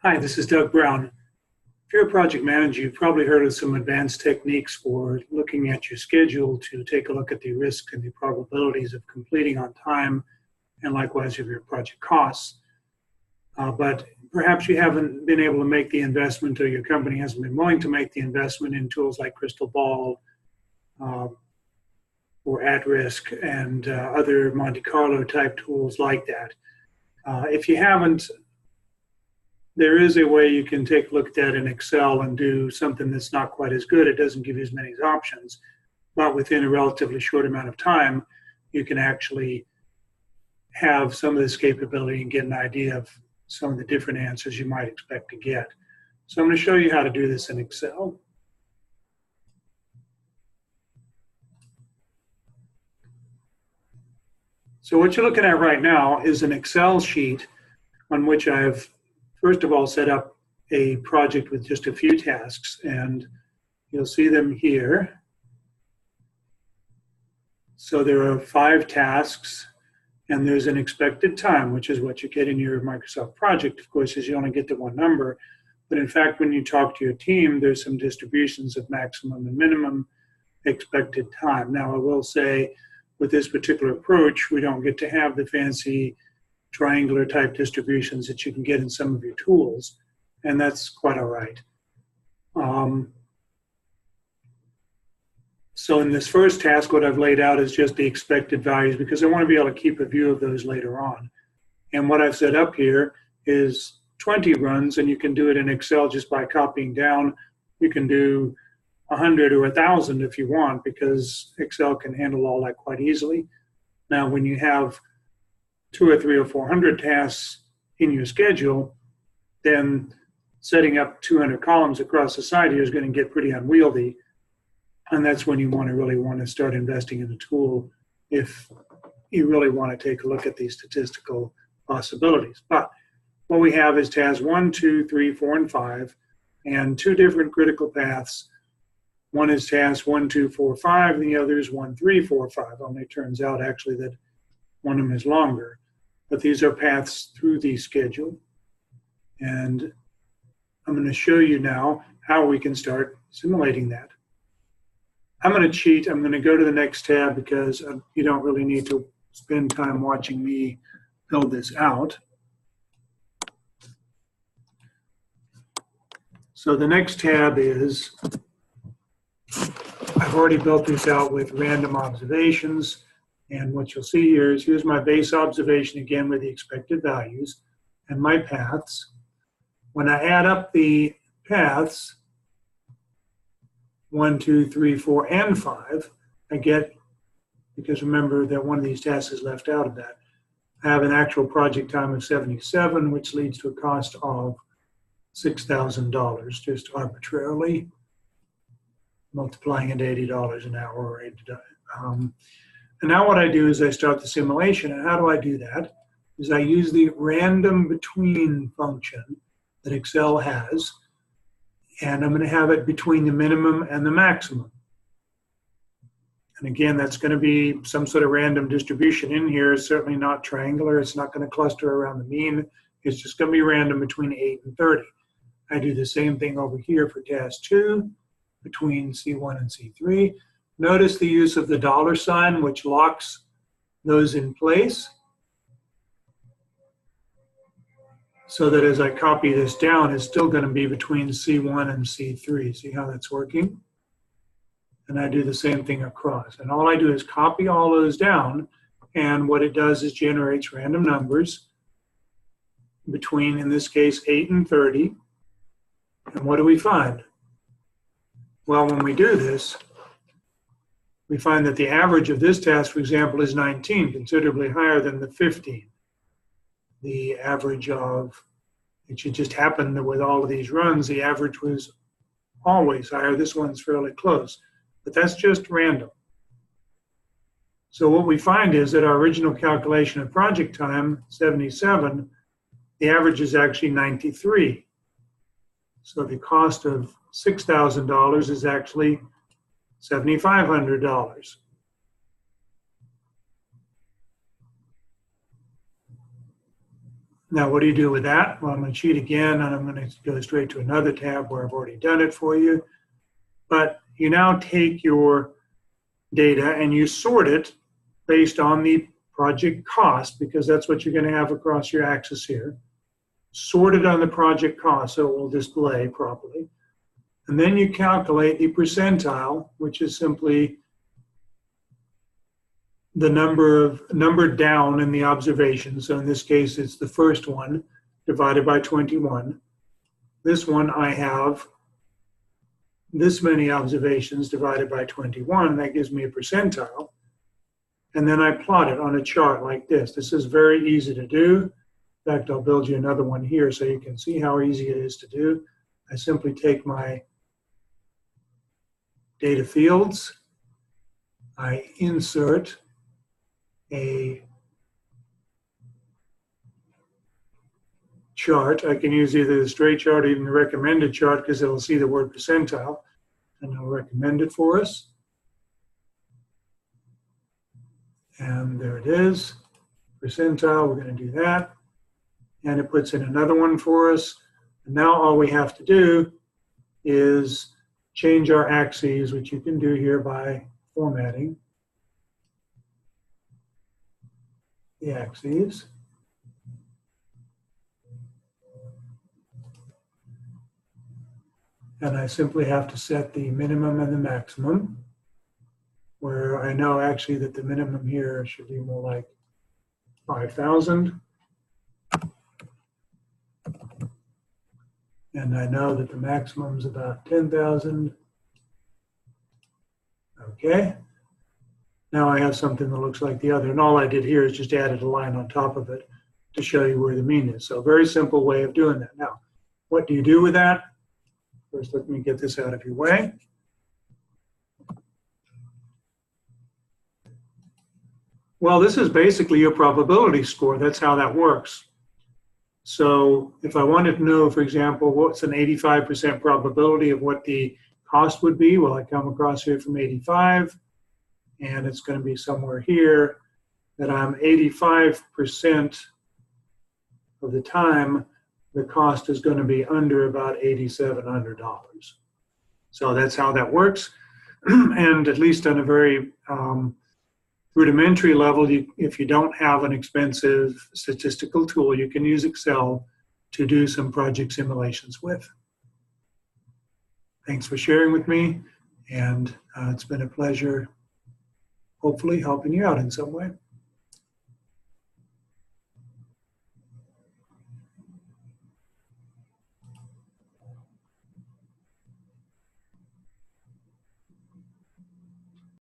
Hi, this is Doug Brown. If you're a project manager, you've probably heard of some advanced techniques for looking at your schedule to take a look at the risks and the probabilities of completing on time, and likewise of your project costs. But perhaps you haven't been able to make the investment, or your company hasn't been willing to make the investment in tools like Crystal Ball or At Risk and other Monte Carlo-type tools like that. If you haven't, there is a way you can take a look at that in Excel and do something that's not quite as good. It doesn't give you as many options, but within a relatively short amount of time, you can actually have some of this capability and get an idea of some of the different answers you might expect to get. So I'm going to show you how to do this in Excel. So what you're looking at right now is an Excel sheet on which I've first of all set up a project with just a few tasks, and you'll see them here. So there are 5 tasks, and there's an expected time, which is what you get in your Microsoft project, of course, is you only get the one number. But in fact, when you talk to your team, there's some distributions of maximum and minimum expected time. Now, I will say, with this particular approach, we don't get to have the fancy triangular type distributions that you can get in some of your tools, and that's quite all right. So in this first task, what I've laid out is just the expected values, because I want to be able to keep a view of those later on. And what I've set up here is 20 runs, and you can do it in Excel just by copying down. You can do 100 or 1,000 if you want, because Excel can handle all that quite easily. Now, when you have 200 or 300 or 400 tasks in your schedule, then setting up 200 columns across the side here is going to get pretty unwieldy. And that's when you really want to start investing in a tool if you really want to take a look at these statistical possibilities. But what we have is tasks 1, 2, 3, 4, and 5, and 2 different critical paths. One is task 1, 2, 4, 5, and the other is 1, 3, 4, 5. Only it turns out actually that one of them is longer. But these are paths through the schedule. And I'm going to show you now how we can start simulating that. I'm going to cheat. I'm going to go to the next tab because you don't really need to spend time watching me build this out. So the next tab is, I've already built this out with random observations. And what you'll see here is, here's my base observation again with the expected values and my paths. When I add up the paths, 1, 2, 3, 4, and 5, I get, because remember that one of these tasks is left out of that, I have an actual project time of 77, which leads to a cost of $6,000, just arbitrarily, multiplying into $80 an hour or $80. And now what I do is I start the simulation. And how do I do that? Is I use the random between function that Excel has, and I'm going to have it between the minimum and the maximum. And again, that's going to be some sort of random distribution in here. It's certainly not triangular. It's not going to cluster around the mean. It's just going to be random between 8 and 30. I do the same thing over here for task 2, between C1 and C3. Notice the use of the $sign, which locks those in place, so that as I copy this down, it's still going to be between C1 and C3. See how that's working? And I do the same thing across. And all I do is copy all those down, and what it does is generates random numbers between, in this case, 8 and 30. And what do we find? Well, when we do this, we find that the average of this task, for example, is 19, considerably higher than the 15. The average of, it should just happen that with all of these runs, the average was always higher. This one's fairly close, but that's just random. So what we find is that our original calculation of project time, 77, the average is actually 93. So the cost of $6,000 is actually $7,500. Now, what do you do with that? Well, I'm going to cheat again, and I'm going to go straight to another tab where I've already done it for you. But you now take your data and you sort it based on the project cost, because that's what you're going to have across your axis here. Sort it on the project cost so it will display properly. And then you calculate the percentile, which is simply the number down in the observation. So in this case, it's the first one divided by 21. This one, I have this many observations divided by 21. That gives me a percentile. And then I plot it on a chart like this. This is very easy to do. In fact, I'll build you another one here so you can see how easy it is to do. I simply take my data fields, I insert a chart. I can use either the straight chart or even the recommended chart because it'll see the word percentile and it'll recommend it for us. And there it is, percentile, we're going to do that. And it puts in another one for us. And now all we have to do is change our axes, which you can do here by formatting the axes. And I simply have to set the minimum and the maximum, where I know actually that the minimum here should be more like 5,000. And I know that the maximum is about 10,000. Okay. Now I have something that looks like the other. And all I did here is just added a line on top of it to show you where the mean is. So a very simple way of doing that. Now, what do you do with that? First, let me get this out of your way. Well, this is basically your probability score. That's how that works. So if I wanted to know, for example, what's an 85% probability of what the cost would be, well, I come across here from 85, and it's going to be somewhere here that I'm 85% of the time, the cost is going to be under about $8,700. So that's how that works. And at least on a very rudimentary level, if you don't have an expensive statistical tool, you can use Excel to do some project simulations with. Thanks for sharing with me, and it's been a pleasure, hopefully helping you out in some way.